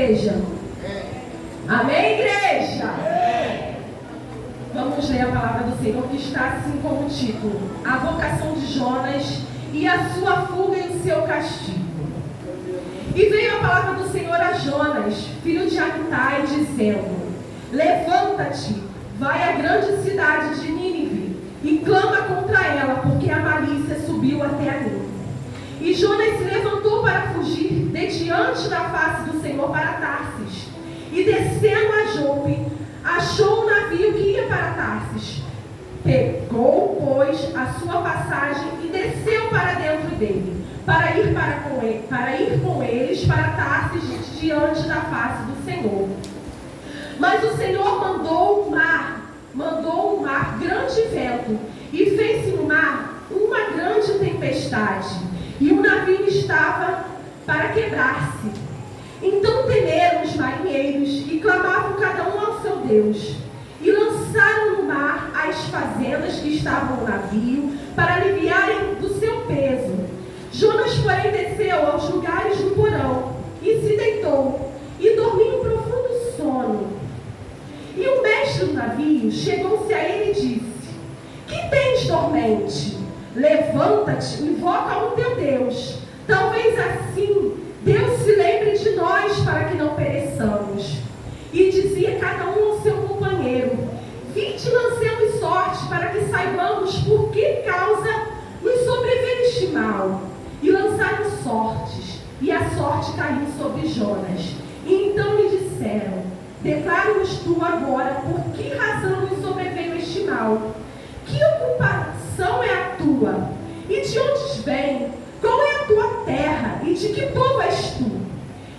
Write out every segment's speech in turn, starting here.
igreja? Amém, igreja? Vamos ler a palavra do Senhor, que está assim como o título: a vocação de Jonas e a sua fuga e o seu castigo. E veio a palavra do Senhor a Jonas, filho de Amitai, dizendo: levanta-te, vai à grande cidade de Nínive e clama contra ela, porque a malícia subiu até a mim. E Jonas se levantou para fugir de diante da face do Senhor para Tarsis. E descendo a Jope, achou um navio que ia para Tarsis. Pegou, pois, a sua passagem e desceu para dentro dele, para ir com eles para Tarsis diante da face do Senhor. Mas o Senhor mandou um mar, grande vento, e fez-se no mar uma grande tempestade, e o navio estava para quebrar-se. Então temeram os marinheiros e clamavam cada um ao seu Deus, e lançaram no mar as fazendas que estavam no navio para aliviarem do seu peso. Jonas, porém, desceu aos lugares do porão e se deitou, e dormiu um profundo sono. E o mestre do navio chegou-se a ele e disse: que tens, dormente? Levanta-te, invoca o teu Deus. Talvez assim Deus se lembre de nós para que não pereçamos. E dizia cada um ao seu companheiro: vinde, lancemos sorte, para que saibamos por que causa nos sobreveio este mal. E lançaram sortes, e a sorte caiu sobre Jonas. E então lhe disseram: declara-nos tu agora por que razão nos sobreveio este mal. Que ocupação é a tua? E de onde vem? Qual é a tua terra? E de que povo és tu?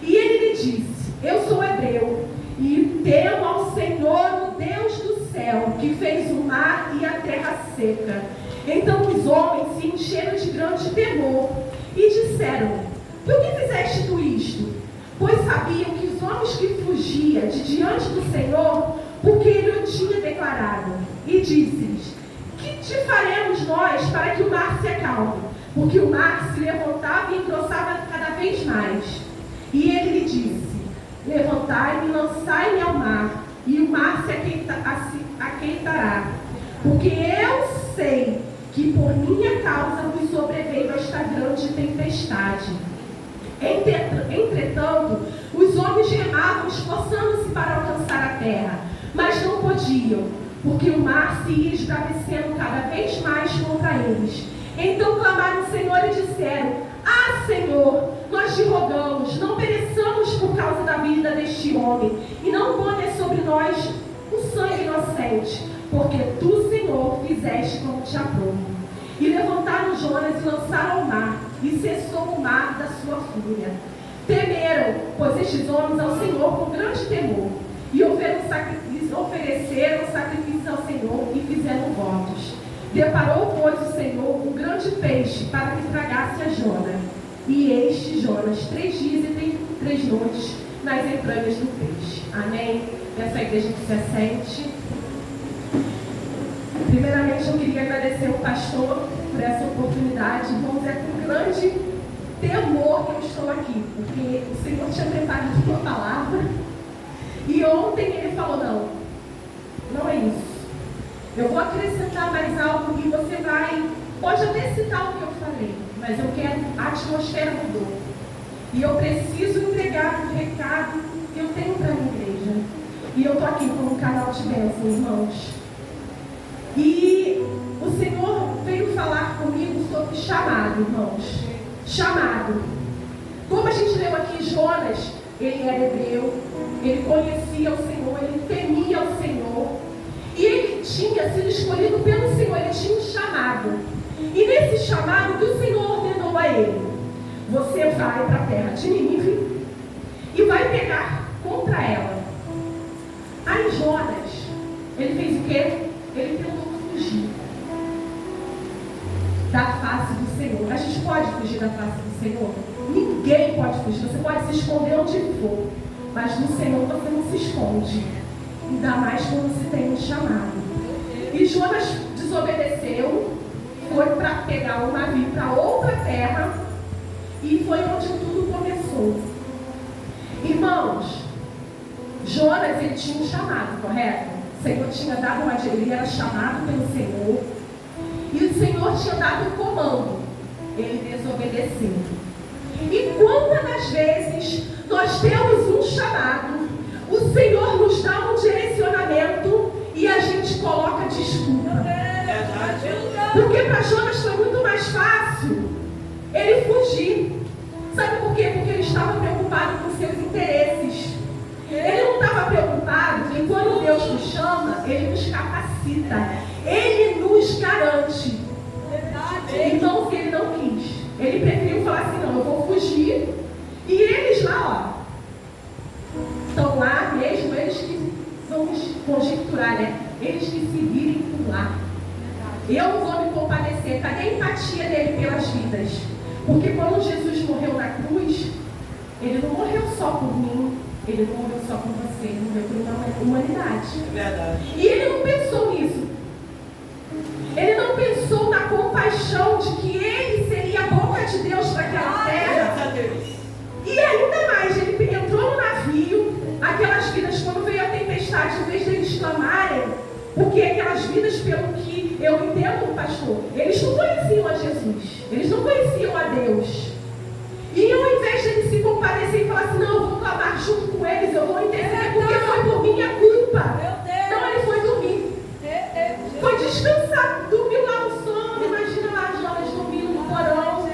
E ele lhe disse: eu sou hebreu, e temo ao Senhor, o Deus do céu, que fez o mar e a terra seca. Então os homens se encheram de grande temor e disseram: por que fizeste tu isto? Pois sabiam que os homens que fugiam de diante do Senhor, porque ele o tinha declarado. E disse-lhes: que te faremos nós para que o mar se acalme? Porque o mar se levantava e engrossava cada vez mais. E ele lhe disse: levantai-me e lançai-me ao mar, e o mar se aquietará. Porque eu sei que por minha causa vos sobreveio esta grande tempestade. Entretanto, os homens remavam, esforçando-se para alcançar a terra, mas não podiam, porque o mar se ia esbravecendo cada vez mais contra eles. Então clamaram ao Senhor e disseram: ah, Senhor, nós te rogamos, não pereçamos por causa da vida deste homem, e não ponha sobre nós o sangue inocente, porque tu, Senhor, fizeste como te aprouve. E levantaram Jonas e lançaram ao mar, e cessou o mar da sua fúria. Temeram, pois, estes homens ao Senhor com grande temor, e ofereceram sacrifícios ao Senhor e fizeram votos. Deparou, pois, o Senhor um grande peixe para que tragasse a Jonas. E este Jonas 3 dias e 3 noites nas entranhas do peixe. Amém? Essa igreja que se assente. Primeiramente, eu queria agradecer o pastor por essa oportunidade. Vamos, é com grande temor que eu estou aqui, porque o Senhor tinha preparado uma palavra e ontem ele falou: não é isso. Eu vou acrescentar mais algo e você pode até citar o que eu falei, mas eu quero, a atmosfera mudou. E eu preciso entregar o recado que eu tenho para a minha igreja. E eu estou aqui como um canal de bênção, irmãos. E o Senhor veio falar comigo sobre chamado, irmãos. Chamado. Como a gente leu aqui, Jonas, ele era hebreu, ele conhecia o Senhor, ele temia o Senhor. E ele tinha sido escolhido pelo Senhor, ele tinha um chamado. E nesse chamado que o Senhor ordenou a ele: você vai para a terra de Nínive e vai pegar contra ela. Aí Jonas, ele fez o quê? Ele tentou fugir da face do Senhor. A gente pode fugir da face do Senhor? Ninguém pode fugir. Você pode se esconder onde for, mas do Senhor você não se esconde. Ainda mais quando se tem um chamado. E Jonas desobedeceu, foi para pegar um navio para outra terra, e foi onde tudo começou. Irmãos, Jonas, ele tinha um chamado, correto? O Senhor tinha dado uma direção, ele era chamado pelo Senhor. E o Senhor tinha dado um comando. Ele desobedeceu. E quantas das vezes nós temos um chamado, o Senhor nos dá um direcionamento e a gente coloca desculpa. Porque para Jonas foi muito mais fácil ele fugir. Sabe por quê? Porque ele estava preocupado com seus interesses. Ele não estava preocupado que quando Deus nos chama, Ele nos capacita. Ele nos garante. Então, ele não quis. Ele preferiu falar assim, não, eu vou fugir. E eles lá, ó, estão lá mesmo, eles que vamos conjecturar, né? Eles que se virem por lá. Eu não vou me compadecer. Cadê a empatia dele pelas vidas? Porque quando Jesus morreu na cruz, Ele não morreu só por mim, Ele não morreu só por você, Ele morreu por uma humanidade. Verdade. E Ele não pensou nisso. Ele não pensou na compaixão de que Ele seria a boca de Deus para aquela terra. E ainda mais, Ele entrou no navio, aquelas vidas, quando veio a tempestade, em vez de eles clamarem, porque aquelas vidas, pelo que eu entendo, pastor, eles não conheciam a Jesus, eles não conheciam a Deus. E ao invés de ele se compadecer e falar assim, não, eu vou clamar junto com eles, eu vou interceder, porque foi por minha culpa. Não, ele foi dormir. Foi descansar, dormiu lá no sono. Imagina lá Jonas dormindo no porão,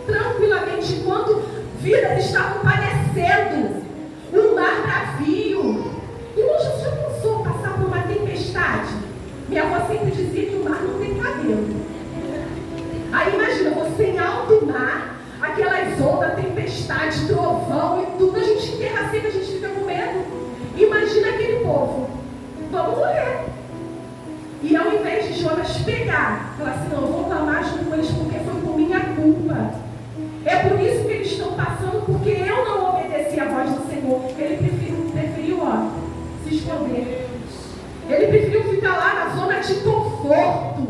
tranquilamente, enquanto vidas estavam padecendo. Um mar bravio. E hoje você já pensou passar por uma tempestade? Minha avó sempre dizia que o mar não tem cabelo. Aí imagina, você em alto mar, aquelas ondas, tempestade, trovão e tudo, a gente em terra seca, a gente fica com medo. Imagina aquele povo, vamos morrer. E ao invés de Jonas pegar, falar assim, não, eu vou clamar junto com eles porque foi por minha culpa. É por isso que eles estão passando, porque eu não obedeci a voz do Senhor. Ele preferiu se esconder. Ele preferiu ficar lá na zona de conforto.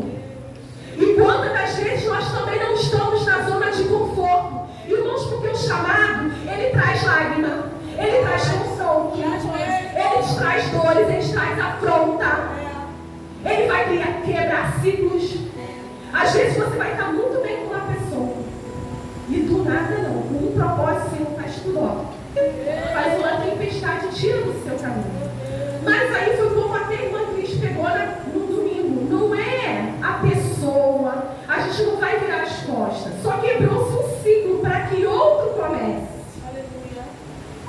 E quantas das vezes nós também não estamos na zona de conforto? Irmãos, porque o chamado, ele traz lágrima, ele traz consolo, ele traz dores, ele traz afronta. Ele vai quebrar ciclos. Às vezes você vai estar muito bem com uma pessoa. E do nada não. Com um propósito, o Senhor faz tudo, ó. Faz uma tempestade e tira do seu caminho. Mas aí foi como a irmã Cris pegou no domingo. Não é a pessoa. A gente não vai virar as costas. Só quebrou-se um ciclo para que outro comece.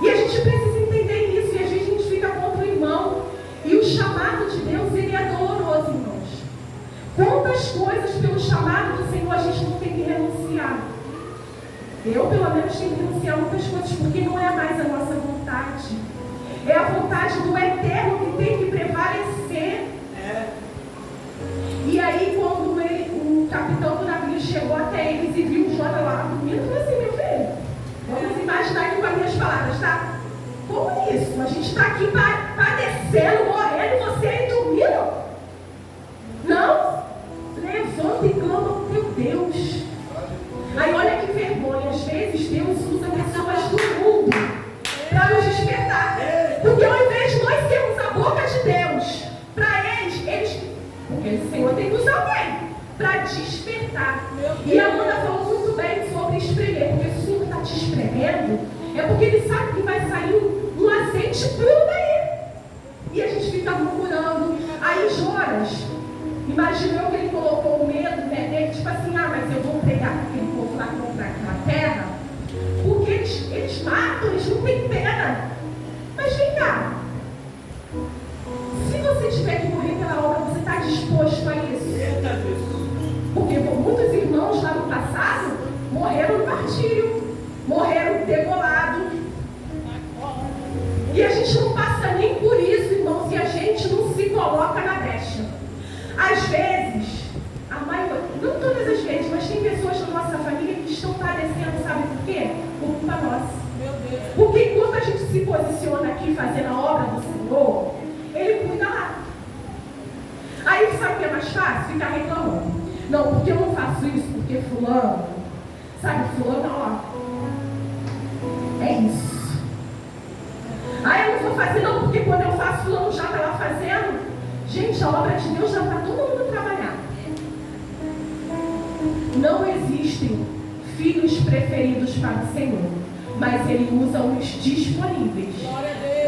E a gente precisa entender isso. E às vezes a gente fica contra o irmão. E o chamado de Deus, ele é doloroso, irmãos. Quantas coisas pelo chamado do Senhor a gente não tem que renunciar? Eu, pelo menos, tenho que renunciar muitas coisas, porque não é mais a nossa vontade. É a vontade do eterno que tem que prevalecer. E aí, quando o capitão do navio chegou até eles e viu o Jonas lá dormindo, falou assim, meu filho, vamos imaginar aqui com as minhas palavras, tá? Como isso? A gente está aqui padecendo, morrendo, e você aí dormindo? Não? Levanta e clama ao teu Deus. Aí olha que vergonha. Às vezes Deus usa pessoas do mundo para nos despertar. Porque ao invés de nós sermos a boca de Deus, para eles, porque o Senhor tem que usar alguém para despertar. E a Amanda falou muito bem sobre espremer, porque se o Senhor está te espremendo, é porque Ele sabe que vai sair um azeite puro daí. E a gente fica murmurando. Aí Jonas, imaginou que ele colocou o medo, né, dele, tipo assim, mas eu vou pregar para aquele povo lá que vão para aquela terra, porque eles matam, eles não têm pena. Mas vem cá, se você tiver que morrer pela obra, você está disposto a isso? Porque muitos irmãos lá no passado morreram no martírio, morreram degolados. E a gente não passa nem por isso, irmãos, se a gente não se coloca na brecha. Às vezes, a maioria, não todas as vezes, mas tem pessoas na nossa família que estão padecendo, sabe por quê? Por culpa nossa. Porque enquanto a gente se posiciona aqui fazendo a obra do Senhor, Ele cuida lá. Aí sabe o que é mais fácil? Ficar reclamando. Não, porque eu não faço isso, porque fulano, sabe, fulano, ó, é isso. Ah, eu não vou fazer não, porque quando eu faço, fulano já está lá fazendo. Gente, a obra de Deus já está todo mundo trabalhando. Não existem filhos preferidos para o Senhor, mas Ele usa os disponíveis. Glória a Deus,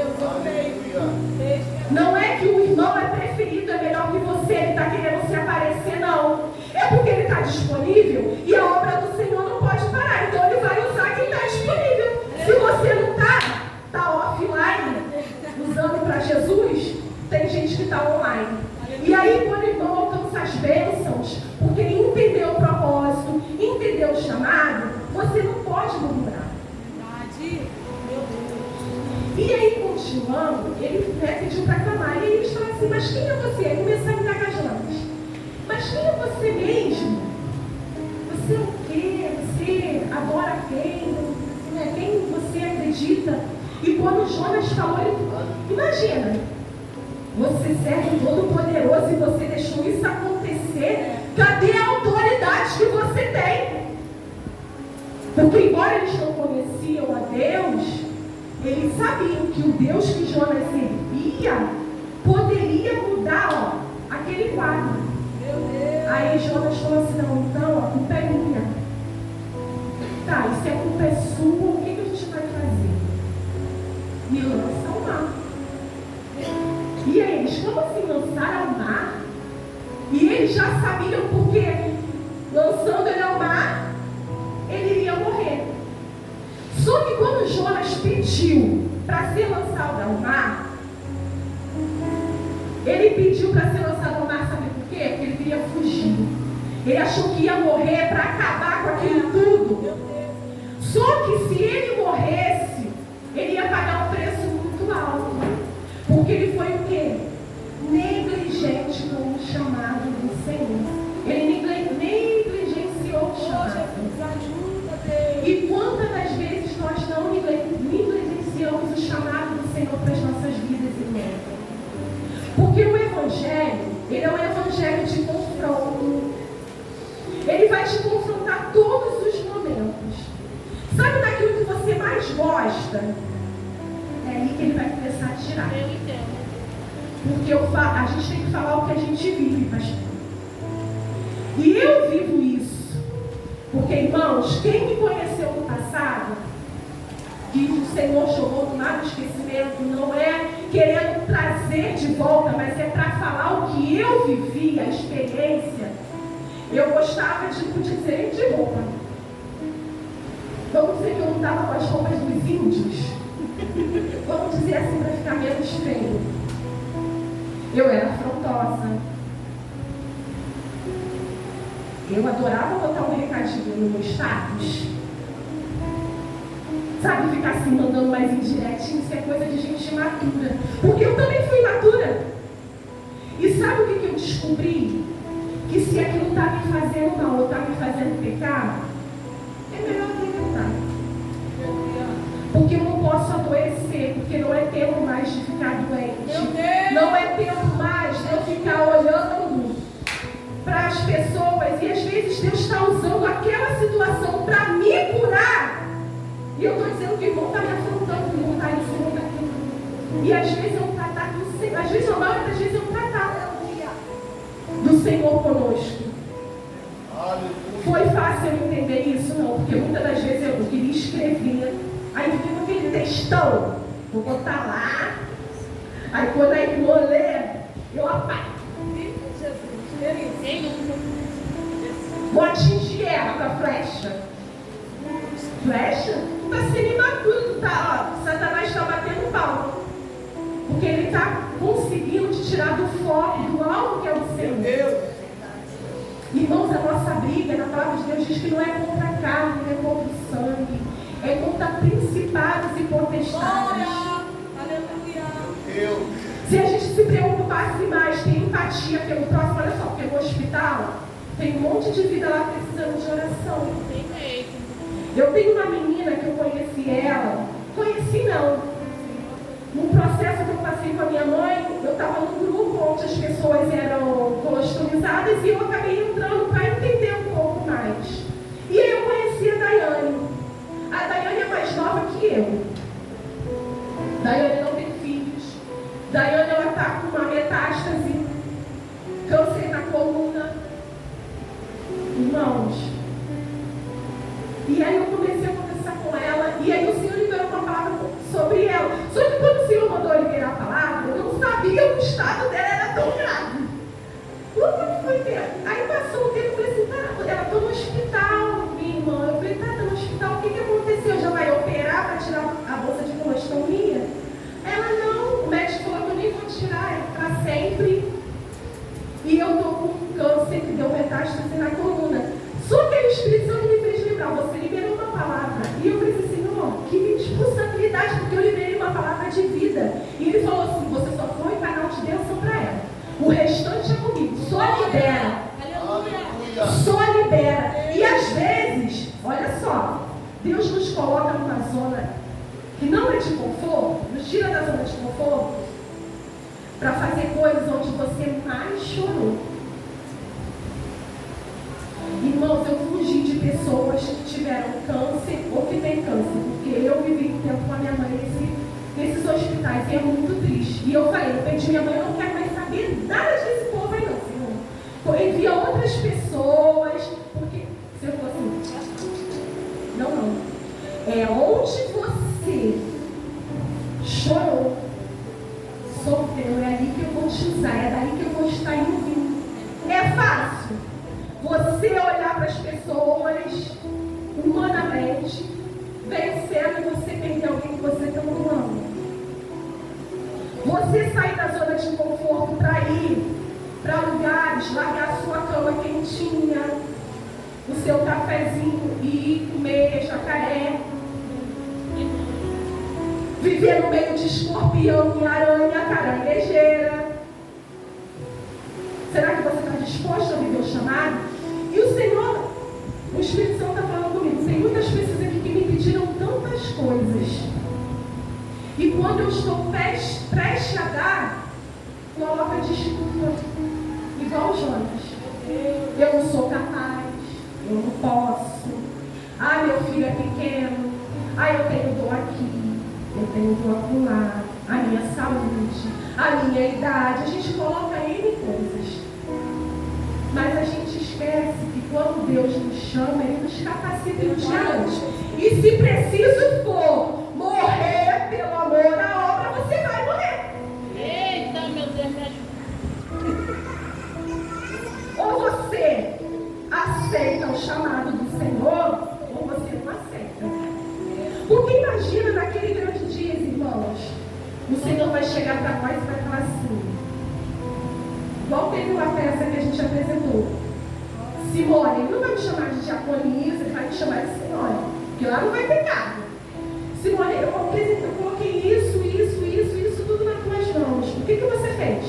não é que o irmão é preferido, é melhor que você, ele está querendo se aparecer, não. É porque ele está disponível e a obra do Senhor não pode parar. Então Ele vai usar quem está disponível. Se você não está offline, usando para Jesus, tem gente que está online. E aí, quando o irmão alcança as bênçãos, porque ele entendeu o propósito, entendeu o chamado, você não pode murmurar. E aí, continuando, ele pediu para clamar. E eles falaram assim: mas quem é você? Ele começou a me dar cajolas. Mas quem é você mesmo? Você é o quê? Você adora quem? Quem você acredita? E quando Jonas falou, ele imagina, você serve o Todo-Poderoso e você deixou isso acontecer. Cadê a autoridade que você tem? Porque embora eles não conheciam a Deus, eles sabiam que o Deus que Jonas servia poderia mudar, aquele quadro. Aí Jonas falou assim: não, então a culpa é minha. Tá, e se a culpa é sua, o que a gente vai fazer? Me lança ao mar. E aí eles, como assim lançar ao mar? E eles já sabiam, porque lançando ele ao mar, ele iria morrer. Só que quando Jonas pediu para ser lançado ao mar, ele pediu para ser lançado ao mar, sabe por quê? Porque ele queria fugir. Ele achou que ia morrer para acabar com aquilo tudo. Só que se ele morresse, ele ia pagar um preço muito alto. Porque ele foi o quê? Negligente com o chamado do Senhor. Ele negligenciou o chamado. E quantas das vezes nós não negligenciamos o chamado do Senhor para as nossas vidas, irmãos? Porque o Evangelho, ele é um Evangelho de confronto. Ele vai te confrontar todos os momentos. Sabe daquilo que você mais gosta? É aí que ele vai começar a tirar. Eu entendo. Porque a gente tem que falar o que a gente vive, pastor. E eu vivo isso. Porque, irmãos, quem me conheceu no passado, que o Senhor jogou do mar do esquecimento, não é querendo trazer de volta, mas é para falar o que eu vivi, a experiência. Eu gostava de diferente de roupa. Vamos dizer que eu não estava com as roupas dos índios. Vamos dizer assim, para ficar menos feio. Eu era afrontosa. Eu adorava botar um recadinho no meu status. Sabe, ficar assim, mandando mais indiretinho, isso é coisa de gente imatura. Porque eu também fui imatura. E sabe o que eu descobri? Que se aquilo está me fazendo mal ou está me fazendo pecar, é melhor alimentar. Porque eu não posso adoecer, porque não é tempo mais de ficar doente. Não é tempo mais de eu ficar olhando para as pessoas e às vezes Deus está usando aquela situação para me curar. E eu estou dizendo que o irmão está me afrontando, o irmão está ensinando aquilo. E às vezes é um tratar do Senhor, às vezes, a maioria das vezes é um tratar do Senhor conosco. Foi fácil eu entender isso? Não, porque muitas das vezes eu queria escrever, aí eu fiquei com aquele textão, vou botar lá, aí quando a irmã lê, eu apago. Vou atingir ela com a flecha. Flecha? Tu tá sendo imaturo, tu tá, ó, Satanás está batendo pau. Porque ele está conseguindo te tirar do foco, do alvo que é o Senhor. Irmãos, a nossa briga na palavra de Deus diz que não é contra a carne, não é contra o sangue, é contra principados e potestades. Aleluia. Se a gente se preocupasse mais, ter empatia pelo próximo, olha só, porque no hospital tem um monte de vida lá precisando de oração. Tem mesmo. Eu tenho uma menina que eu conheci ela, conheci não. Num processo que eu passei com a minha mãe, eu estava num grupo onde as pessoas eram colostomizadas e eu acabei entrando para entender um pouco mais. E aí eu conheci a Daiane. A Daiane é mais nova que eu. Daiane não Nunca fui ver. Aí passou o tempo, eu falei assim, tá, ela está no hospital, minha irmã. Eu falei, tá no hospital, o que aconteceu? Já vai operar para tirar a bolsa de colostomia? Ela, não, o médico falou que eu nem vou tirar, é para sempre. E eu estou com um câncer que deu metástase na coluna. Só que o Espírito Santo me fez lembrar, você liberou uma palavra. E eu falei assim, Senhor, que responsabilidade, porque eu liberei uma palavra de vida. E ele falou assim, você só foi canal de bênção para ela. O restante é comigo. Só libera. Aleluia. Só libera. E às vezes, olha só, Deus nos coloca numa zona que não é de conforto, nos tira da zona de conforto, para fazer coisas onde você mais chorou. Irmãos, eu fugi de pessoas que tiveram câncer ou que têm câncer, porque eu vivi um tempo com a minha mãe nesses hospitais e é muito triste. E eu falei, eu pedi minha mãe, eu não quero mais saber nada desse povo aí não, Senhor. Eu envia outras pessoas, porque se eu for assim, não. É onde você chorou, sofreu, é ali que eu vou te usar, é daí que eu vou estar indo. É fácil você olhar para as pessoas humanamente, vencendo e você perder alguém que você tanto ama. Você sair da zona de conforto para ir para lugares, largar a sua cama quentinha, o seu cafezinho e ir comer jacaré. Viver no meio de escorpião e aranha caranguejeira. Será que você está disposto a viver o chamado? E o Senhor, o Espírito Santo está falando comigo. Tem muitas pessoas aqui que me pediram tantas coisas. E quando eu estou prestes a dar, coloca desculpa. Igual Jonas. Eu não sou capaz. Eu não posso. Ah, meu filho é pequeno. Ah, eu tenho dor aqui. Eu tenho dor acolá. A minha saúde. A minha idade. A gente coloca N coisas. Mas a gente esquece que quando Deus nos chama, Ele nos capacita e nos garante. E se preciso for morrer pelo amor à obra, você vai morrer. Eita, meu Deus, me ajuda. Ou você aceita o chamado do Senhor, ou você não aceita. Porque imagina naquele grande dia, irmãos, o Senhor vai chegar para nós e vai falar assim, igual teve uma peça que a gente apresentou. Simone, ele não vai me chamar de diaconisa, ele vai me chamar de Simone, porque lá não vai ter cargo. Simone, eu coloquei isso, tudo nas tuas mãos. O que você fez?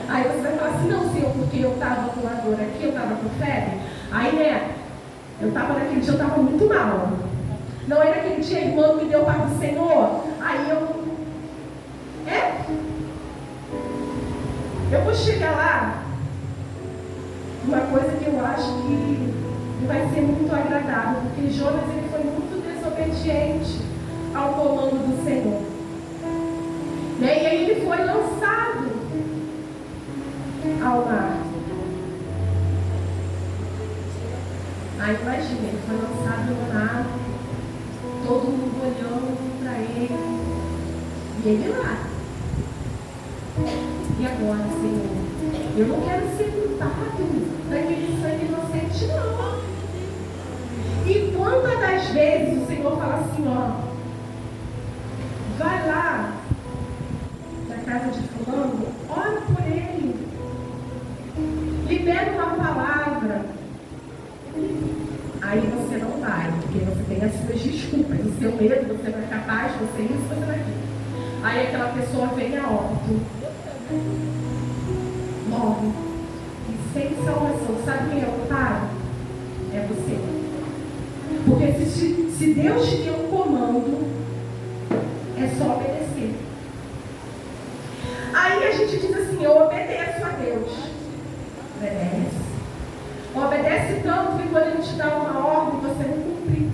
Aí você vai falar assim, não, Senhor, porque eu estava com a dor aqui, eu estava com febre. Aí, né, naquele dia eu estava muito mal. Não é naquele dia, a irmã me deu para o Senhor. Aí eu vou chegar lá, uma coisa que eu acho que não vai ser muito agradável, porque Jonas ele foi muito desobediente ao comando do Senhor. E aí ele foi lançado ao mar. Aí imagina, ele foi lançado no mar, todo mundo olhando para ele, e ele lá. E agora, Senhor, eu não quero ser culpado daquele sangue inocente, não. E quantas das vezes o Senhor fala assim, ó, vai lá na casa de fulano, ora por ele, libera uma palavra. Aí você não vai, porque você tem as suas desculpas, o seu medo, você não é capaz, você isso, você não é aquilo. Aí aquela pessoa vem a óbito, morre, e sem salvação. Sabe quem é o culpado? É você. Porque se Deus te deu um comando, é só obedecer. Aí a gente diz assim, eu obedeço a Deus. Obedece. Obedece tanto que quando Ele te dá uma ordem, você não cumprir.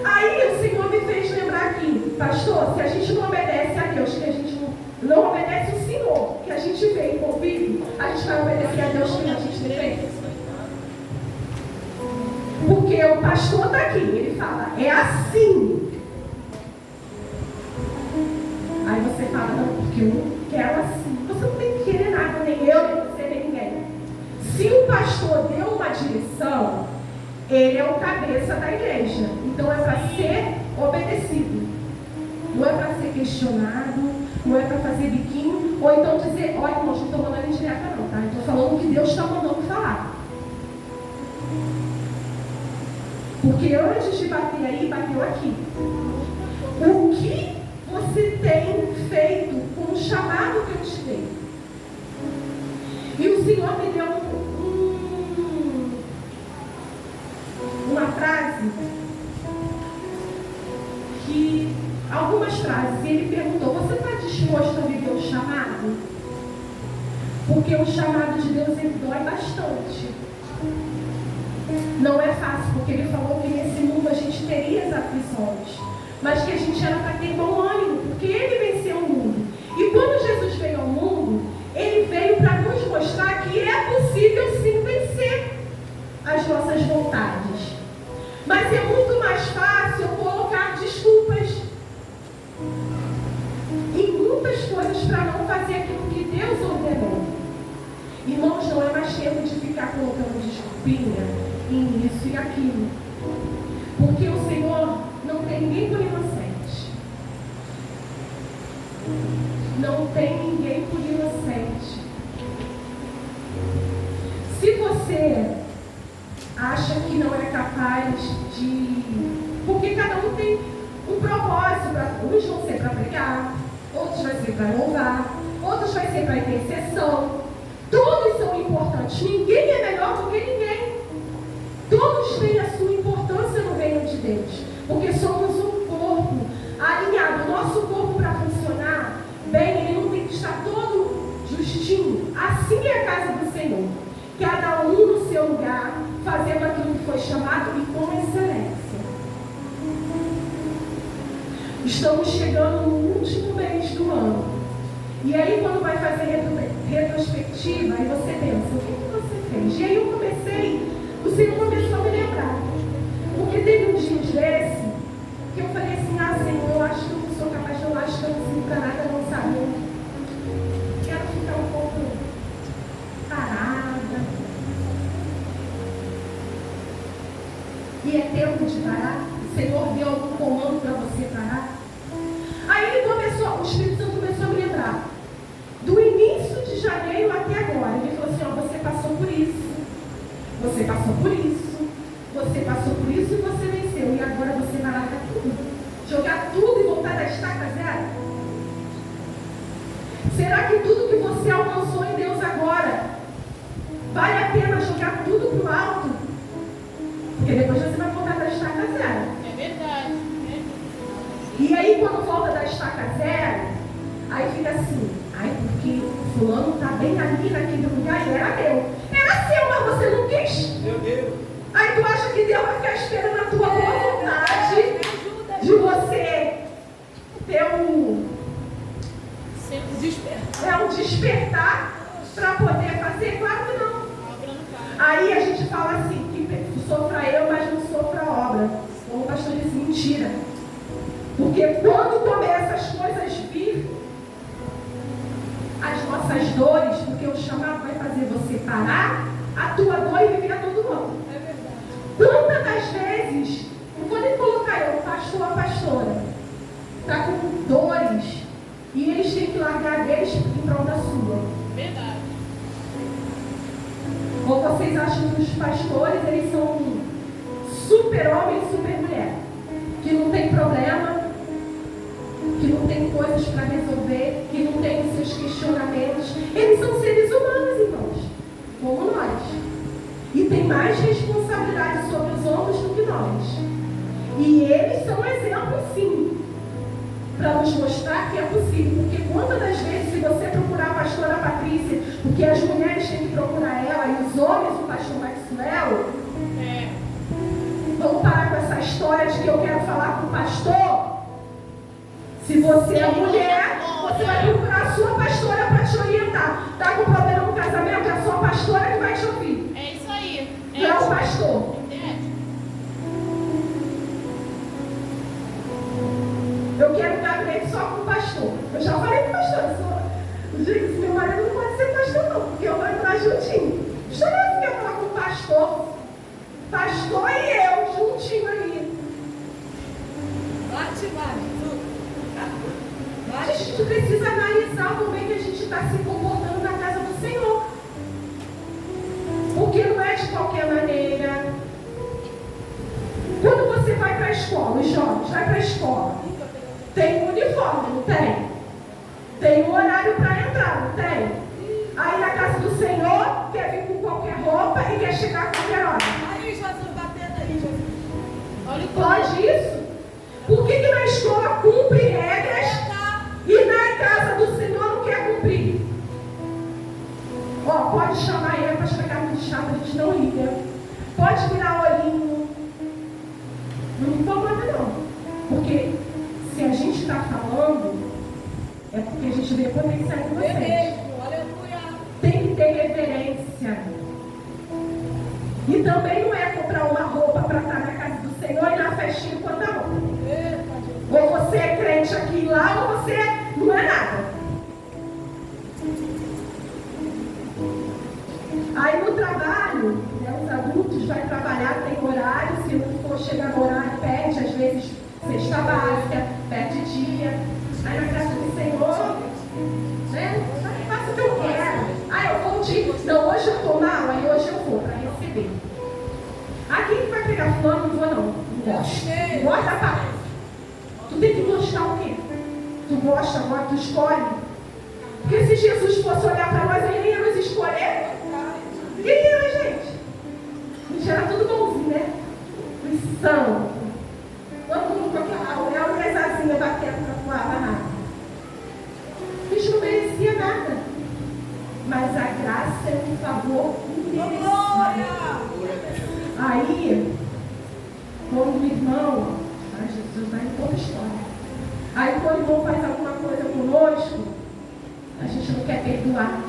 Aí o Senhor me fez lembrar aqui, pastor, se a gente não obedece a Deus, que a gente não obedece o Senhor, que a gente vê e convive, a gente vai obedecer a Deus que a gente não fez. Porque o pastor está aqui, ele fala, é assim. Aí você fala, não, porque eu não quero assim. Você não pastor deu uma direção, ele é o cabeça da igreja. Então é para ser obedecido. Não é para ser questionado, não é para fazer biquinho, ou então dizer, olha, irmãos, não estou mandando indireta não, tá? Estou falando o que Deus está mandando falar. Porque antes de bater aí, bateu aqui. O que você tem feito com o chamado que eu te dei? E o Senhor me deu uma frase, algumas frases, e ele perguntou, você está disposto a viver o chamado? Porque o chamado de Deus, ele dói bastante. Não é fácil, porque ele falou que nesse mundo a gente teria as aflições, mas que a gente era para ter bom ânimo, porque ele venceu o mundo. E quando Jesus veio ao mundo, ele veio para nos mostrar que é possível sim vencer as nossas vontades. Mas é muito mais fácil eu colocar desculpas em muitas coisas para não fazer aquilo que Deus ordenou. Irmãos, não é mais tempo de ficar colocando desculpinha em isso e aquilo. Porque o Senhor não tem ninguém por inocente. Não tem ninguém por inocente. Se você acha que não é capaz de... Porque cada um tem um propósito. Uns vão ser para pregar, outros vai ser para louvar, outros vai ser para intercessão. Todos são importantes. Ninguém é melhor do que ninguém. Todos têm a sua importância no reino de Deus. Porque somos um corpo alinhado. O nosso corpo, para funcionar bem, ele não tem que estar todo justinho. Assim é a casa do Senhor. Cada um no seu lugar, fazendo aquilo que foi chamado e com excelência. Estamos chegando no último mês do ano. E aí, quando vai fazer retrospectiva, aí você pensa, o que você fez? E aí eu comecei, o Senhor começou a me lembrar. Porque teve um dia desse, que eu falei assim, Senhor, eu acho que eu não sou capaz, eu acho que eu não sirvo para nada, não sabe? Eu quero ficar um pouco parada. E é tempo de parar? O Senhor deu algum comando para você parar? Aí ele começou, o Espírito Santo começou a me lembrar. Do início de janeiro até agora, ele falou assim, você passou por isso. Você passou por isso. Você passou por isso e você venceu. E agora você vai largar tudo. Jogar tudo e voltar da estaca zero? Será que tudo que você alcançou em Deus agora vale a pena jogar tudo para o alto? Porque depois você vai voltar da estaca zero. É verdade. E aí quando volta da estaca zero, aí fica assim, porque fulano está bem ali naquele lugar e era meu. Era seu, mas você não quis. Meu Deus. Aí tu acha que Deus vai ficar esperando a tua boa vontade de você ter um despertar para poder fazer? Claro que não. Aí a gente fala assim, que sofra eu, mas não sofra a obra. Como o pastor disse, mentira. Porque quando começam as coisas vir, as nossas dores, porque o chamado vai fazer você parar a tua dor e viver a todo ano. É verdade. Quantas das vezes, não vou nem colocar eu, pastor, a pastora, está com dores e eles têm que largar deles em prol da sua. Verdade. Ou vocês acham que os pastores, eles são super homem e super mulher, que não tem problema, que não tem coisas para resolver, que não tem os seus questionamentos. Eles são seres humanos, irmãos, como nós. E tem mais responsabilidade sobre os ombros do que nós. E eles são exemplos, sim, para nos mostrar que é possível. Porque quantas das vezes, se você procurar a pastora Patrícia, porque as mulheres têm que procurar ela, e os homens, o pastor Maxwell, vamos parar com essa história de que eu quero falar com o pastor. Se você é mulher, você vai procurar a sua pastora para te orientar. Está com problema no casamento? É a sua pastora que vai te ouvir. É isso aí. Não é o pastor. Eu quero um gabinete só com o pastor. Eu já falei com o pastor. Gente, meu marido não pode ser pastor não, porque eu vou entrar juntinho. Deixa eu ver se quer falar pastor e eu, juntinho ali. A gente precisa analisar como é que a gente está se comportando na casa do Senhor. Porque não é de qualquer maneira. Quando você vai para a escola, os jovens, vai para a escola, tem um uniforme, não tem? Tem um horário para entrar, não tem? Aí na casa do Senhor, quer vir com qualquer roupa e quer chegar a qualquer hora. Aí, Jesus, batendo aí, Jesus. Olha o Pode isso? Por que na escola cumpre regras e na casa do Senhor não quer cumprir? Ó, pode chamar ele para chegar muito chato, a gente não liga. Pode virar olhinho. Não me incomoda não. Porque se a gente está falando, é porque a gente vê potencial em vocês. Tem que ter reverência. E também não é comprar uma roupa para estar na casa do Senhor e na festinha quando a roupa. Ou você é crente aqui e lá, ou você não é nada. Aí no trabalho, né, os adultos vai trabalhar, tem horário, se não for chegar no horário, perde, às vezes, sexta básica, perde dia. Aí na casa do Senhor, né, faça o que eu quero. Ah, eu vou não, hoje eu estou mal, aí hoje eu vou para receber. Aqui que vai pegar fulano, não vou não. Não gosto. Gosta da paz. Tu tem que gostar o quê? Tu gosta agora, tu escolhe. Porque se Jesus fosse olhar para nós, ele ia nos escolher. Quem era, gente? A gente era tudo bonzinho, né? Os santos. Todo mundo com aquela mulherzazinha batendo com a barraca. A gente não merecia nada. Mas a graça é um favor imerecido. Aí, quando o irmão, Jesus vai em toda a história. Aí quando o irmão faz alguma coisa conosco, a gente não quer perdoar.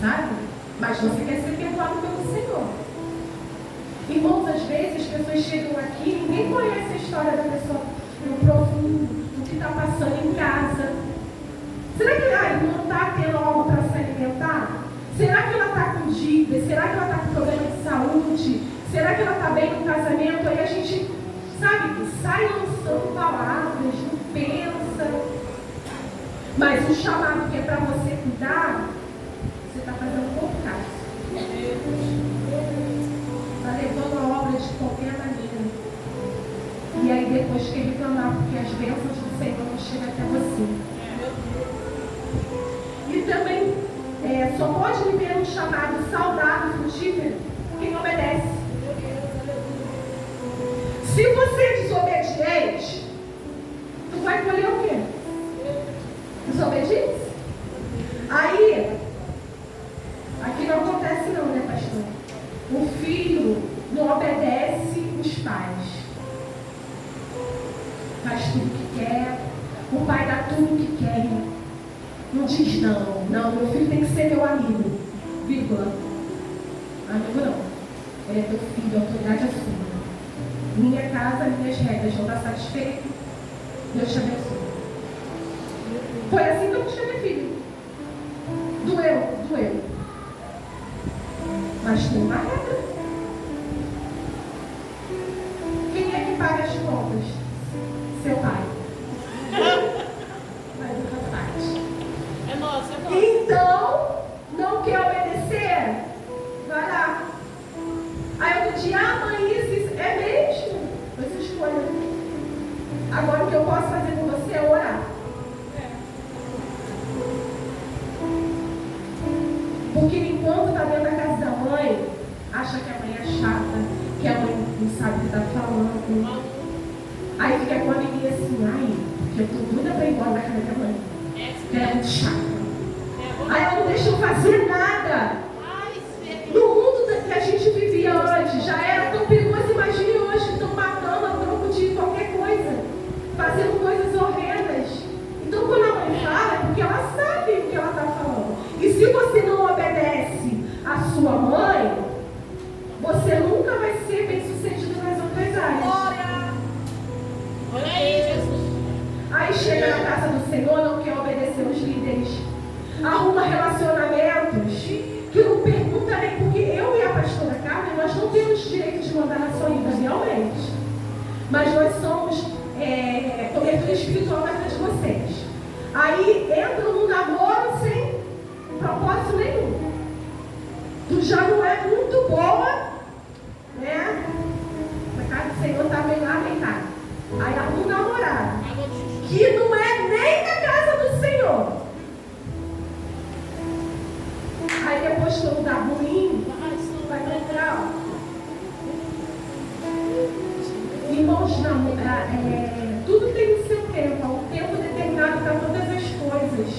Sabe? Mas você quer ser perdoado pelo Senhor. Irmãos, às vezes as pessoas chegam aqui e ninguém conhece a história da pessoa no profundo, do que está passando em casa. Será que a irmã está tendo algo para se alimentar? Será que ela está com dívida? Será que ela está com problema de saúde? Será que ela está bem no casamento? Aí a gente, sabe, sai lançando palavras, não pensa. Mas o chamado que é para você cuidar, você está fazendo por causa. Está levando a obra de qualquer maneira. E aí depois quer reclamar porque as bênçãos do Senhor não chegam até você. E também só pode viver um chamado saudável e frutífero quem obedece. Se você é desobediente, tu vai colher o quê? Desobediência? Aí, aqui não acontece não, né, pastor? O filho não obedece os pais. Faz tudo que quer. O pai dá tudo o que quer. Não diz não. Não, meu filho tem que ser meu amigo. Vírgula. Amigo não. Ele é teu filho, a autoridade é sua. Minha casa, minhas regras. Não está satisfeito? Deus te abençoe. Foi assim que eu puxei meu filho. Doeu. Mas tem uma regra. Quem é que paga as contas? Seu pai. Mas o rapaz. É nosso. Então, não quer obedecer? Vai lá. Aí eu digo, mãe, isso é mesmo? Você escolhe. Agora o que eu posso fazer com você é orar. Porque enquanto está dentro da casa da mãe, acha que a mãe é chata, que a mãe não sabe o que está falando. Aí fica com a menina assim, ai, eu estou doida para ir embora da casa da mãe. Porque ela é muito chata. Aí ela não deixa eu fazer nada. No mundo que a gente vivia hoje, já era tão perigoso. Imagine hoje, estão matando a troco de qualquer coisa, fazendo coisas horrendas. Então quando a mãe fala, é porque ela sabe o que ela está falando. E se você não obedece à sua mãe, você nunca vai ser bem sucedido nas outras áreas. Olha aí, Jesus. Aí chega na casa do Senhor, não quer obedecer os líderes. Arruma relacionamentos que não pergunta nem porque eu e Aí entra num namoro sem propósito nenhum. Tu já não é muito boa, né? Na casa do Senhor tá bem lá, bem cá. Aí arruma um namorado, que não é nem da casa do Senhor. Aí depois quando dá ruim, vai procurar, ó. Irmãos, tudo tem o seu tempo, há um tempo determinado para todas as coisas.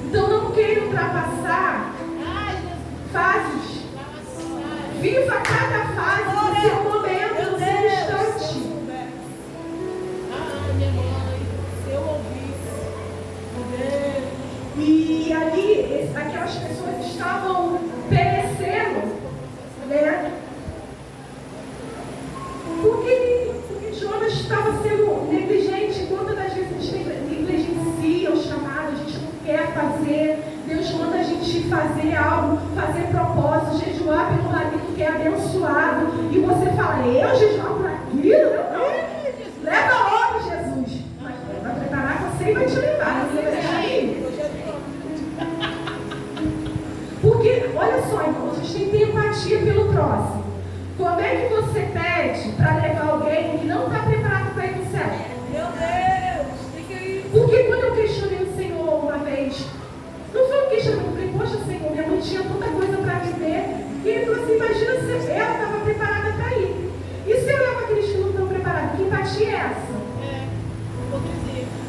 Então não queira ultrapassar fases. Viva cada fase no seu momento, no seu instante. E ali, aquelas pessoas estavam perecendo, né? Porque Jonas estava sendo negligente. Quantas das vezes a gente negligencia o chamado, a gente não quer fazer. Deus manda a gente fazer algo, fazer propósito, jejuar pelo marido que é abençoado. E você fala, eu jejuar por aquilo? Eu não. Leva logo, Jesus. Mas Deus vai preparar você e vai te levar. Você vai deixar aí. Porque, olha só, irmãos, a gente tem que ter empatia pelo próximo. Como é que você pede para levar alguém que não está preparado para ir no céu? Meu Deus, tem que ir. Porque quando eu questionei o Senhor uma vez, não foi um questionamento, eu falei, poxa Senhor, minha mãe tinha tanta coisa para viver. E ele falou assim, imagina se ela estava preparada para ir. E se eu levo aqueles que não estão preparados? Que empatia é essa?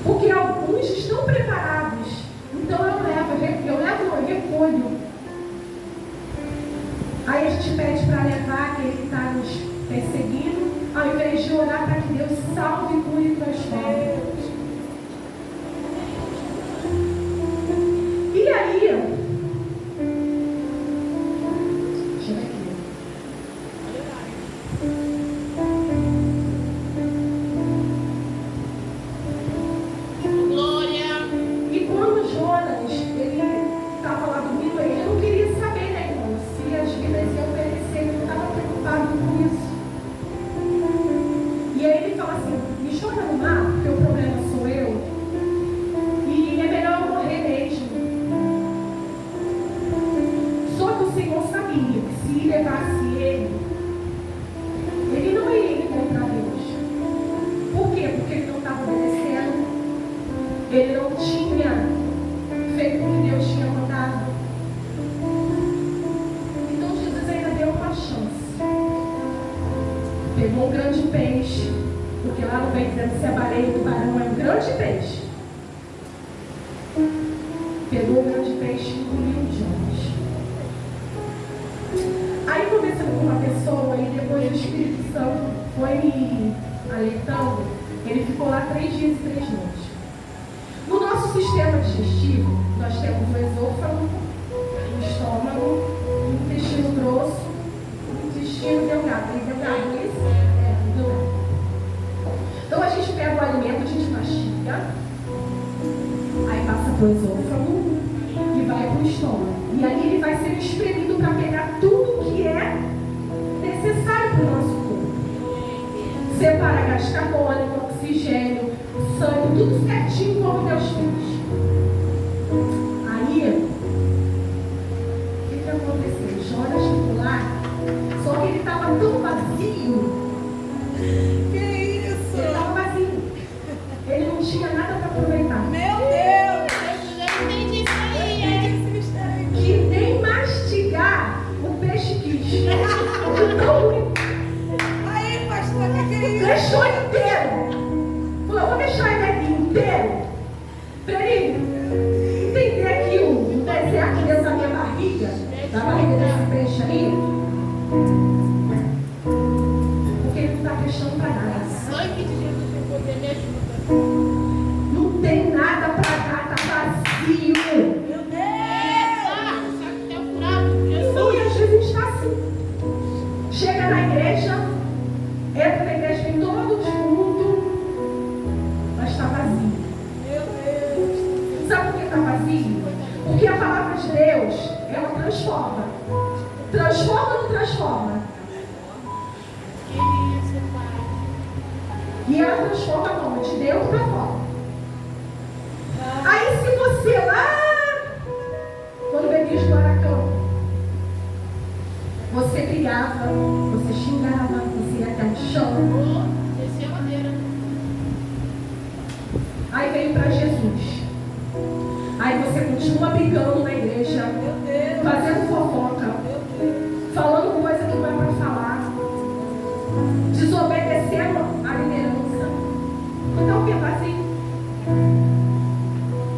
Porque alguns estão preparados. Então eu recolho. Aí a gente pede para levar aquele que está nos perseguindo, ao invés de orar para que Deus salve, cure e transforme. E aí, deixa eu ver aqui. Glória. E quando Jonas, ele estava lá dormindo, ele não queria saber, né, irmão, se as vidas iam perecer, ele não estava preocupado com isso. E aí ele fala assim, me joga no mar, porque o problema sou eu, e é melhor eu morrer mesmo. Só que o Senhor sabia que se levasse ele não iria encontrar Deus. Por quê? Porque ele não estava obedecendo, ele não tinha feito o que Deus tinha mandado. Então Jesus ainda deu uma chance. Pegou um grande peixe, porque lá não vem dizendo se a baleia ou o tubarão é um grande peixe. Pegou o grande peixe e engoliu Jonas. Aí conversando com uma pessoa, e depois o Espírito Santo foi me alertando, ele ficou lá 3 dias e 3 noites. No nosso sistema digestivo, nós temos o esôfago, o estômago, o intestino grosso, o intestino delgado. É delgado isso? É, delgado. Então a gente pega o alimento, a gente mastiga, aí passa para o esôfago e vai para o estômago. E ali ele vai ser espremido para pegar tudo que é necessário para o nosso corpo. Separa gás carbônico, oxigênio, sangue, tudo certinho como Deus fez. Aí, o que aconteceu? Jonas ficou lá, só que ele estava tão vazio. Que isso? Ele estava vazio. Ele não tinha nada para aproveitar. Meu Deus! Eu entendi isso aí, Que nem mastigar o peixe quis. De tão ruim. Aí, pastor, que é isso? Deixou inteiro. Falou, vou deixar ele aqui inteiro. Para ele entender aqui o deserto dentro da minha barriga. Da barriga desse peixe aí. Porque ele não está prestando para nada. sangue de Jesus tem poder, me ajuda. Não tem nada para dar, está vazio. Meu Deus! Sabe que é furado, E Jesus. às vezes a gente está assim. Chega na igreja, entra na igreja, vem todo mundo, mas está vazio. Meu Deus! Sabe por que está vazio? Porque a palavra de Deus, ela transforma. Transforma ou não transforma? Queria ser pai. E ela transforma como? De dentro para fora. Aí se Aí você continua brigando na igreja, Meu Deus. fazendo fofoca, Meu Deus. falando coisa que não é para falar, desobedecendo a liderança. Então, o que assim?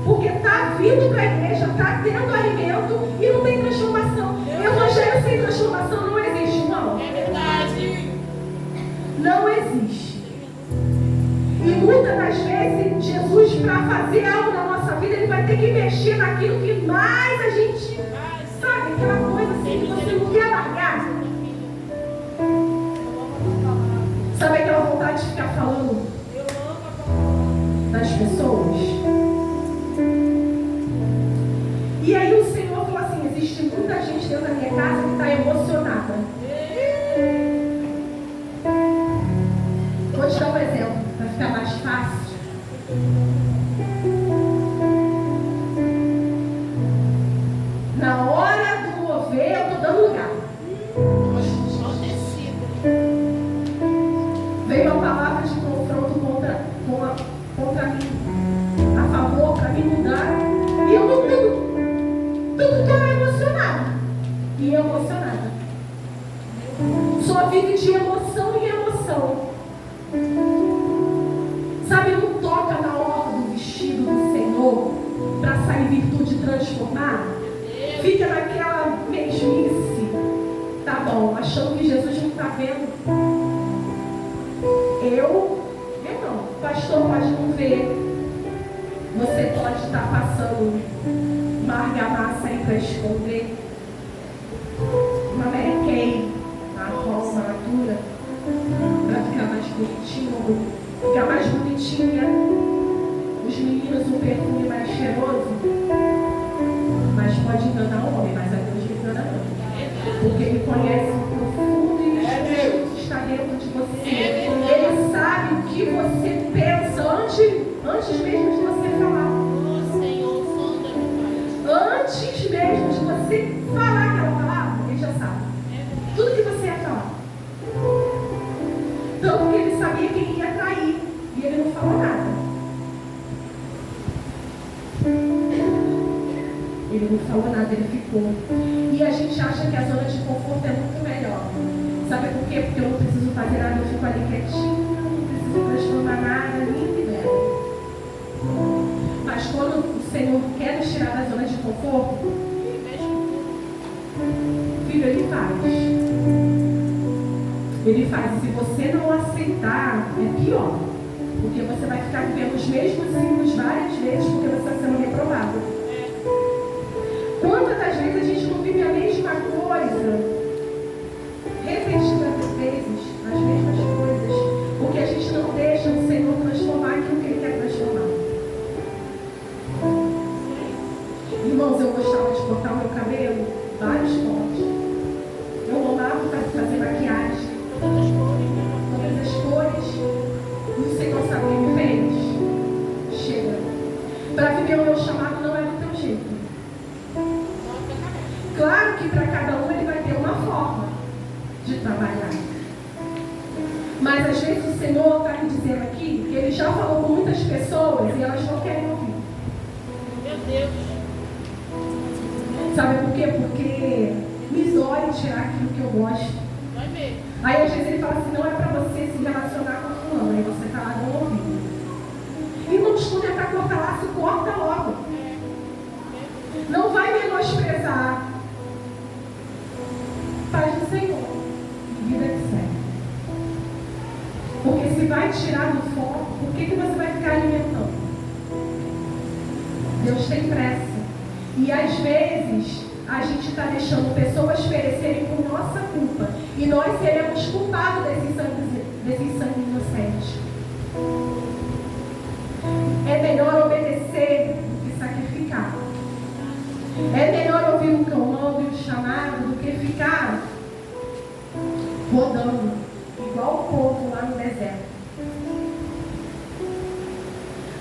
Porque está vindo para a igreja, está tendo alimento e não tem transformação. Evangelho sem transformação não existe, irmão. É verdade. Não existe. E muitas das vezes, Jesus, para fazer algo na nossa vida, Ele vai ter que mexer naquilo que mais a gente, sabe, aquela coisa assim que você não quer largar. Sabe aquela vontade de ficar falando Eu amo a palavra. das pessoas? E aí o Senhor falou assim, existe muita gente dentro da minha casa que está emocionada. Vou te dar um exemplo, para ficar mais fácil. Na hora do mover, eu estou dando lugar. Só descido. Veio uma palavra de confronto contra mim, a favor, para me mudar. E eu tudo estou emocionada. E emocionada. Só vive de emoção em emoção. Sabe, não toca na orla do vestido do Senhor para sair virtude transformada. Fica naquela mesmice. Tá bom, achando que Jesus não está vendo. Eu não. O pastor pode não ver. Você pode estar passando uma argamassa aí para esconder. Uma Mary Kay, uma rosa, uma natura, para ficar mais bonitinho, ficar mais bonitinha. Os meninos, um perfume mais cheiroso. Mas pode enganar o homem, mas a Deus não engana não. Porque Ele conhece o profundo e o escondido que está dentro de você. Ele sabe o que você pensa antes mesmo de você falar. O Senhor sonda meu pai. Antes mesmo de você falar aquela palavra, Ele já sabe. Tudo que você ia falar. Tanto que Ele sabia quem ia trair. E Ele não falou nada. Ele não falou nada, Ele ficou. E a gente acha que a zona de conforto é muito melhor. Sabe por quê? Porque eu não preciso fazer nada, eu fico ali quietinha, não preciso transformar nada, nem libero. Mas quando o Senhor quer nos tirar da zona de conforto, filho, Ele faz. Ele faz. E se você não aceitar, é pior. Porque você vai ficar vivendo os mesmos ciclos várias vezes, porque você está sendo reprovado. Quantas das vezes a gente não vive a mesma coisa? Repetidas vezes, as mesmas coisas. Porque a gente não deixa o Senhor transformar aquilo que Ele quer transformar. Irmãos, eu gostava de cortar o meu cabelo, vários cortes. Eu amava fazer maquiagem, todas as cores. E o Senhor sabe o que me fez? Chega. Para viver o meu chamado não é do teu jeito. Claro que para cada um Ele vai ter uma forma de trabalhar. Mas às vezes o Senhor está me dizendo aqui que Ele já falou com muitas pessoas e elas não querem ouvir. Meu Deus. Sabe por quê? Porque me dói tirar aquilo que eu gosto. Vai ver. Aí às vezes Ele fala assim, não é para você se relacionar com fulano. Aí você está lá não ouvindo. Irmãos, quando é para cortar laço, corta logo. Não vai menosprezar. Paz do Senhor. Vida de sério. Porque se vai tirar do foco, por que você vai ficar alimentando? Deus tem pressa. E às vezes a gente está deixando pessoas perecerem por nossa culpa. E nós seremos culpados desses sangue inocentes. É melhor obedecer do que sacrificar. É melhor ouvir um comando e um chamado do que ficar rodando, igual o povo lá no deserto.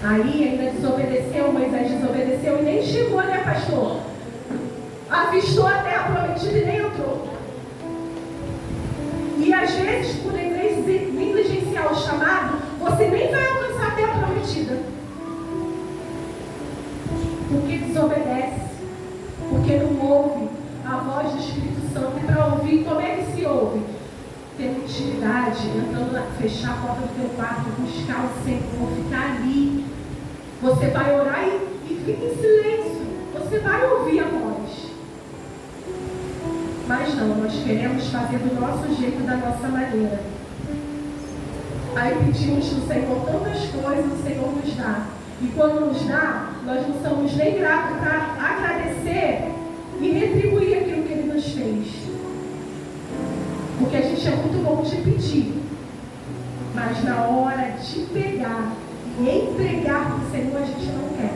Aí ainda desobedeceu, Moisés desobedeceu e nem chegou, né, pastor? Avistou a terra prometida e nem entrou. E às vezes, por negligenciar o chamado, você nem vai alcançar a terra prometida. Porque porque desobedece, porque não ouve a voz do Espírito Santo. E para ouvir, como é que se ouve? Ter intimidade, entrando, fechar a porta do teu quarto, buscar o Senhor, ficar ali. Você vai orar e fica em silêncio. Você vai ouvir a voz. Mas não, nós queremos fazer do nosso jeito, da nossa maneira. Aí pedimos do Senhor tantas coisas, o Senhor nos dá. E quando nos dá, nós não somos nem gratos para agradecer e retribuir aquilo que Ele nos fez. Porque a gente é muito bom de pedir. Mas na hora de pegar e entregar para o Senhor, a gente não quer.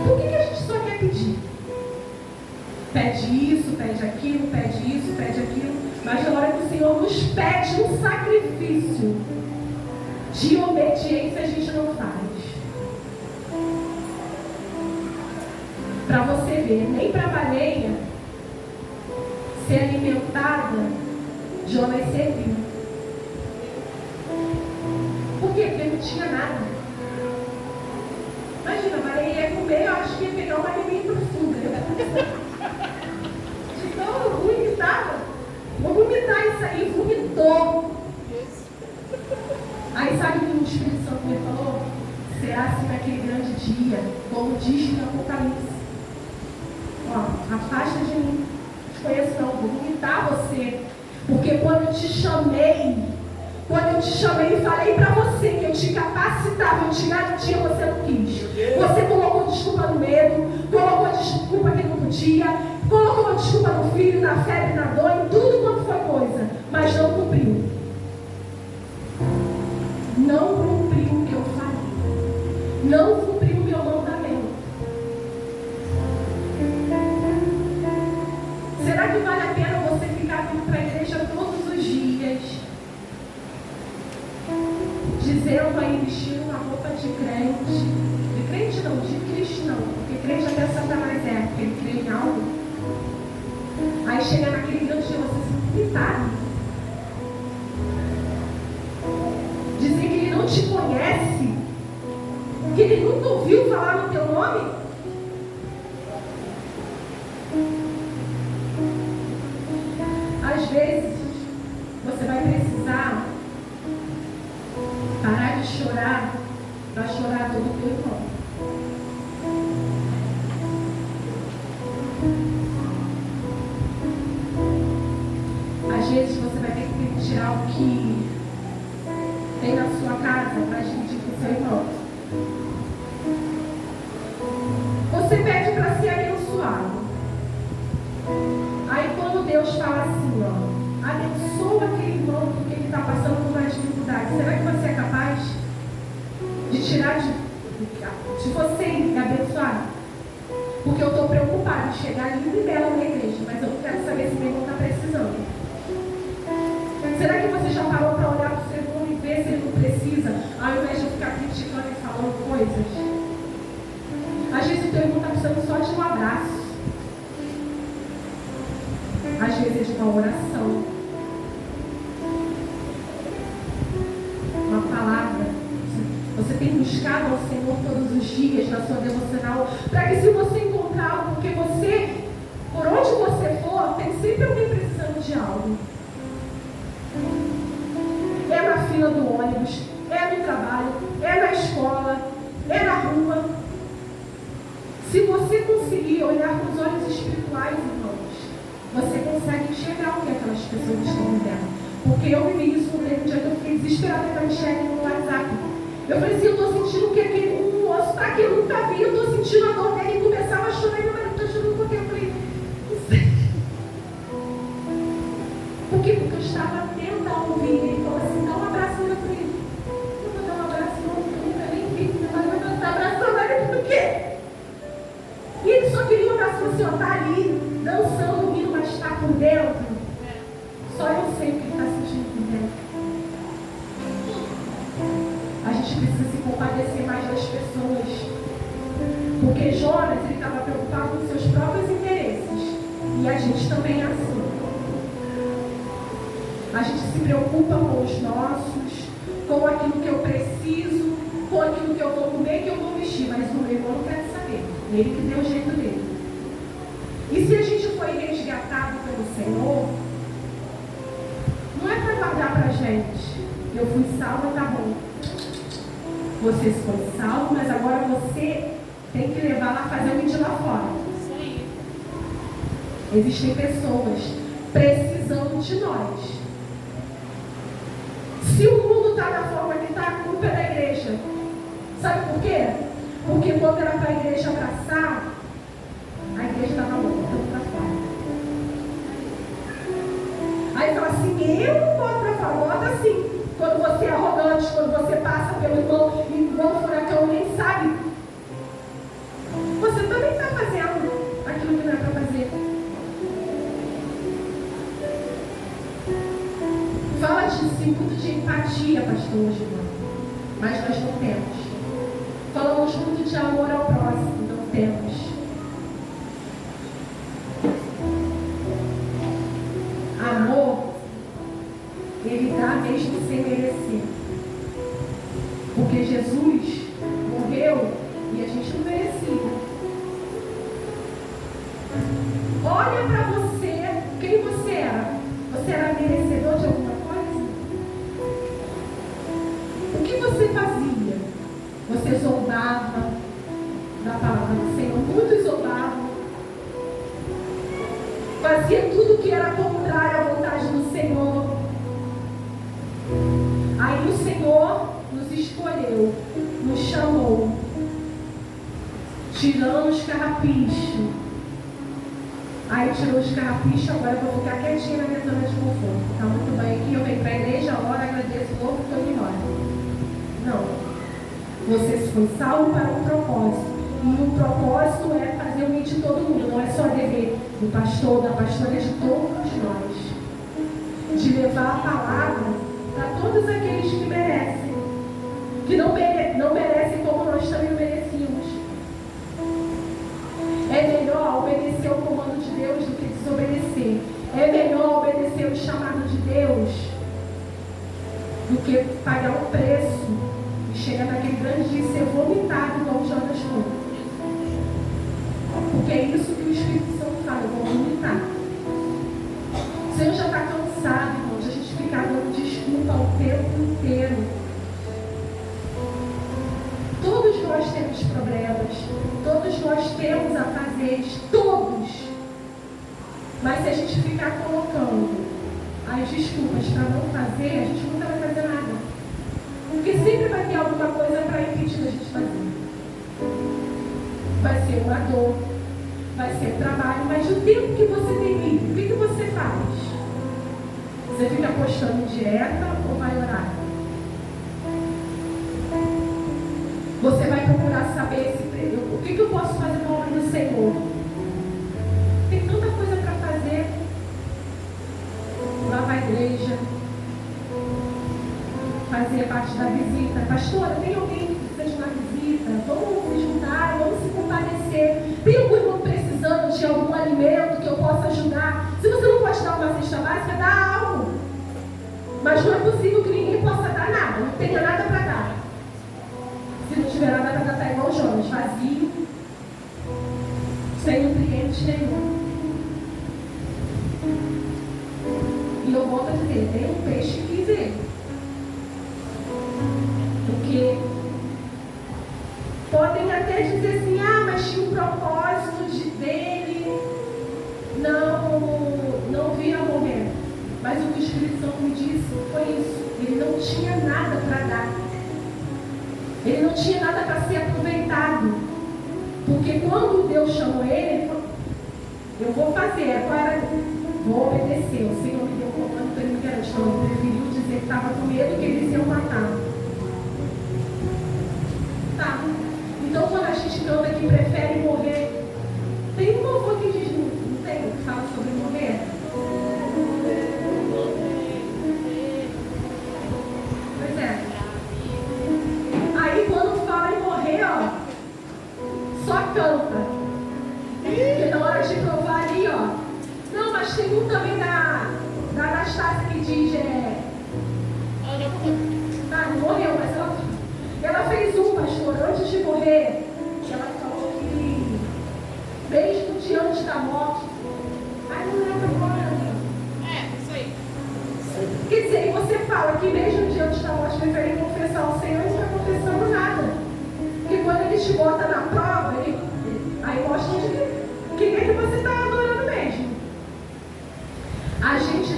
Por que a gente só quer pedir? Pede isso, pede aquilo, pede isso, pede aquilo. Mas na hora que o Senhor nos pede um sacrifício de obediência, a gente não faz. Para você ver, nem para a baleia ser alimentada, Jonas serviu. Por quê? Porque não tinha nada. Imagina, a baleia ia comer, eu acho que ia pegar um alimento profundo. De tão ruim que estava. Vou vomitar isso aí, vomitou. Aí sabe o que o Espírito Santo me falou? Será assim naquele grande dia, como diz no Apocalipse. Ó, afasta de mim. Não te conheço não, vou vomitar você. Porque quando eu te chamei e falei para você que eu te capacitava, eu te garantia, você não quis. Você colocou desculpa no medo, colocou desculpa que não podia, colocou desculpa no filho, na febre, na dor, em tudo quanto foi coisa, mas não cumpriu. Não cumpriu o que eu falei. Não cumpriu o meu mandamento. Será que vale a pena você ficar vindo para a igreja todos os dias, dizendo aí, vestindo uma roupa de crente não, de cristão, porque crente até Satanás porque ele crê em algo. Aí chega naquele grande dia, você se irritado. Dizer que ele não te conhece, que ele nunca ouviu falar no teu nome. Às vezes, você vai precisar parar de chorar para chorar todo o teu irmão. Às vezes você vai ter que tirar o que tem na sua casa para dividir com o seu irmão. Você pede para ser abençoado. Aí quando Deus fala assim, ó, abençoa aquele irmão porque ele está passando por uma dificuldade, será que você é capaz de tirar de você e abençoar? Porque eu estou preocupada em chegar lindo e bela na igreja, mas eu não quero saber se meu irmão está precisando. Será que você já parou para olhar para o seu irmão e ver se ele não precisa, ao invés de ficar criticando e falando coisas? Às vezes o teu irmão está precisando só de um abraço. Às vezes é de uma oração. Uma palavra. Você tem buscado ao Senhor todos os dias na sua devocional, para que se você encontrar algo, porque você, por onde você for, tem sempre alguém precisando de algo. É na fila do ônibus, é no trabalho, é na escola, é na rua. Se você conseguir olhar com os olhos espirituais, irmãos, você consegue enxergar o que aquelas pessoas estão vivendo. Porque eu vivi isso no dia que eu fiquei desesperada com a Michelle no WhatsApp. Eu falei assim, eu estou sentindo que aquele moço está aqui, eu nunca vi, eu estou sentindo a dor dele, e começava a chorar, e meu marido está chorando porque eu falei, não sei. Por quê? Porque eu estava atenta a ouvir. Ele falou assim, dá um abraço nele. Eu falei, eu vou dar um abraço, não, eu nunca nem vi, mas eu vou estar abraçando ele, por quê? E ele só queria um abraço, assim, ó, tá ali, dançando, rindo, mas está por dentro. Só eu sei o que ele está sentindo por dentro. A gente precisa se compadecer mais das pessoas. Porque Jonas, ele estava preocupado com seus próprios interesses. E a gente também é assim. A gente se preocupa com os nossos, com aquilo que eu preciso, com aquilo que eu vou comer, que eu vou vestir. Mas o meu irmão não quer saber. Ele que deu o jeito dele. E se a gente foi resgatado pelo Senhor, não é para guardar para a gente. Eu fui salva, tá bom. Você foi salvo, mas agora você tem que levar lá, fazer o vídeo lá fora. Isso aí. Existem pessoas precisando de nós. Se o mundo está da forma que está, a culpa é da igreja. Sabe por quê? Porque quando era para a igreja abraçar, a igreja estava botando para fora. Aí fala assim, eu não boto para fora, bota assim. Quando você é arrogante, quando você passa pelo irmão e igual um furacão, nem sabe. Você também está fazendo aquilo que não é para fazer. Fala de muito de empatia, pastor, hoje, mas nós não temos. Falamos muito de amor ao próximo, não temos. Amor, ele dá mesmo sem merecer. Porque Jesus morreu e a gente não merecia. Olha para você, quem você era? Você era merecedor de alguma coisa? O que você fazia? Você zombava da palavra do Senhor, muitos zombavam. Fazia tudo que era contrário à vontade do Senhor. Aí o Senhor nos escolheu, nos chamou, tirando os carrapichos. Aí tirou os carrapichos, agora eu vou ficar quietinha na minha zona de conforto. Está muito bem aqui, eu venho para a igreja, oro, agradeço o novo e estou embora. Não. Você foi salvo para um propósito. E o propósito é fazer o bem de todo mundo. Não é só dever do pastor, da pastora, é de todos nós. De levar a palavra para todos aqueles que merecem. Que não merecem como nós também merecíamos. É melhor obedecer ao comando de Deus do que desobedecer. É melhor obedecer o chamado de Deus do que pagar um preço e chegar naquele grande dia e ser vomitado igual o Jonas foi. Porque é isso que o Espírito Santo fala, eu vou vomitar. O Senhor já está cansado, irmão, de a gente ficar dando desculpa o tempo inteiro. Todos nós temos problemas, todos nós temos afazeres, todos. Mas se a gente ficar colocando as desculpas para não fazer, a gente nunca vai fazer nada. Porque sempre vai ter alguma coisa para impedir a gente fazer. Vai ser uma dor, vai ser trabalho, mas o tempo que você tem livre, o que você faz? Você fica postando dieta ou vai orar? Você vai procurar saber o que eu posso fazer no nome do Senhor? Tem tanta coisa para fazer. Lá vai a igreja, fazer parte da visita. Pastora, tem alguém que precisa de uma visita? Vamos se juntar, vamos se compadecer. Tem algum irmão precisando de algum alimento que eu possa ajudar? Se você não pode dar uma cesta básica, dá algo. Mas não é possível que ninguém possa dar nada, não tenha nada para dar. Se não tiver nada para dar, tá igual o Jonas, vazio, sem nutrientes nenhum. E eu volto a dizer, tem um peixe que ver. Porque podem até dizer assim, mas tinha um propósito dele não vir a morrer. Mas o que o Espírito Santo me disse foi isso. Ele não tinha nada para dar. Ele não tinha nada para ser aproveitado. Porque quando Deus chamou ele falou, eu vou fazer. Agora vou obedecer. O Senhor me deu um comando para ele me garantir. Então ele preferiu dizer que estava com medo que eles iam matar. Tá. Então quando a gente canta que prefere morrer, tem um louvor que diz, não tem, que fala sobre morrer? Pois é. Aí quando fala em morrer, só canta. Porque na hora de provar ali, não, mas tem um também da Anastácia que diz, não morreu, mas ela fez um, pastor, antes de morrer, ela falou que moto. Aí não leva embora. Isso aí. Quer dizer, e você fala que mesmo diante da morte preferem confessar ao Senhor, não está confessando nada. Porque quando ele te bota na prova, aí mostra quem é que você está adorando mesmo. A gente,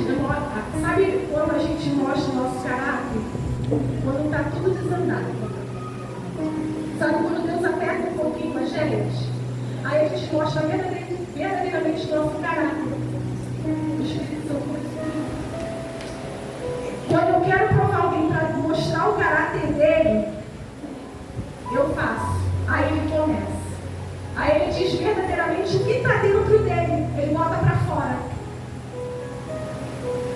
sabe quando a gente mostra o nosso caráter? Quando está tudo desandado. Sabe quando Deus aperta um pouquinho a gente? Aí a gente mostra verdadeiramente o nosso caráter. O Espírito Santo. Quando eu quero provar alguém para mostrar o caráter dele, eu faço. Aí ele começa. Aí ele diz verdadeiramente o que está dentro dele. Ele bota para fora.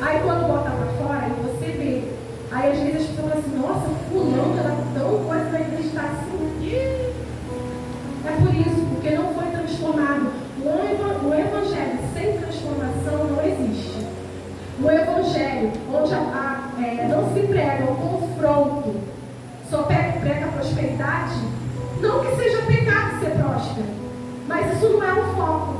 Aí quando bota para fora, aí você vê. Aí às vezes as pessoas falam assim, nossa, fulano era tão coisa da igreja está assim. É por isso, porque não foi transformado. O evangelho sem transformação não existe. O evangelho onde não se prega o confronto, só prega a prosperidade, não que seja pecado ser próspero, mas isso não é o foco.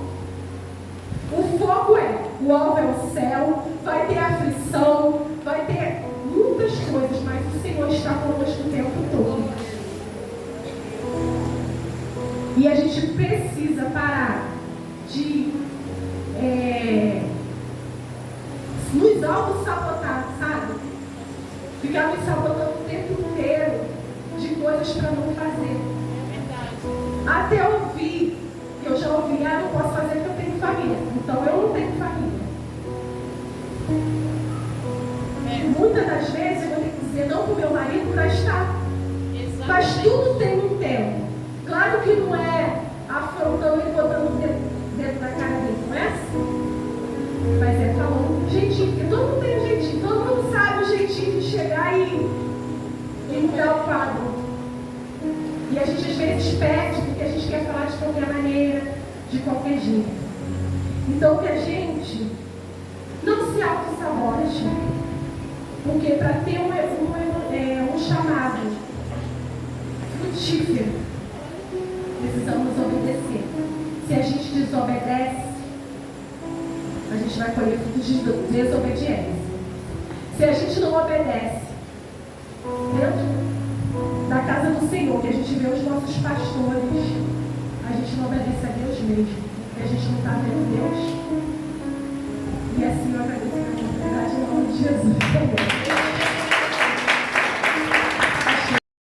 O foco o alvo é o céu, vai ter aflição, vai ter muitas coisas, mas o Senhor está conosco o tempo todo. E a gente precisa parar de nos auto-sabotar, sabe? Ficar nos sabotando o tempo inteiro de coisas para não fazer. Até ouvir, eu já ouvi, eu não posso fazer porque eu tenho família. Então eu não tenho família. Muitas das vezes eu vou ter que dizer não para o meu marido para estar. Mas tudo tem um tempo. Claro que não é afrontando e botando o dedo dentro da cara dele, não é assim? Mas é falando jeitinho, porque todo mundo tem um jeitinho, todo mundo sabe o jeitinho de chegar e mudar o quadro. E a gente às vezes perde porque a gente quer falar de qualquer maneira, de qualquer jeito. Então que a gente não se auto-sabote, porque para ter um chamado frutífero, precisamos obedecer. Se a gente desobedece, a gente vai colher frutos de desobediência. Se a gente não obedece, dentro da casa do Senhor, que a gente vê os nossos pastores, a gente não obedece a Deus mesmo, porque a gente não está vendo Deus. E assim eu agradeço a oportunidade em nome de Jesus.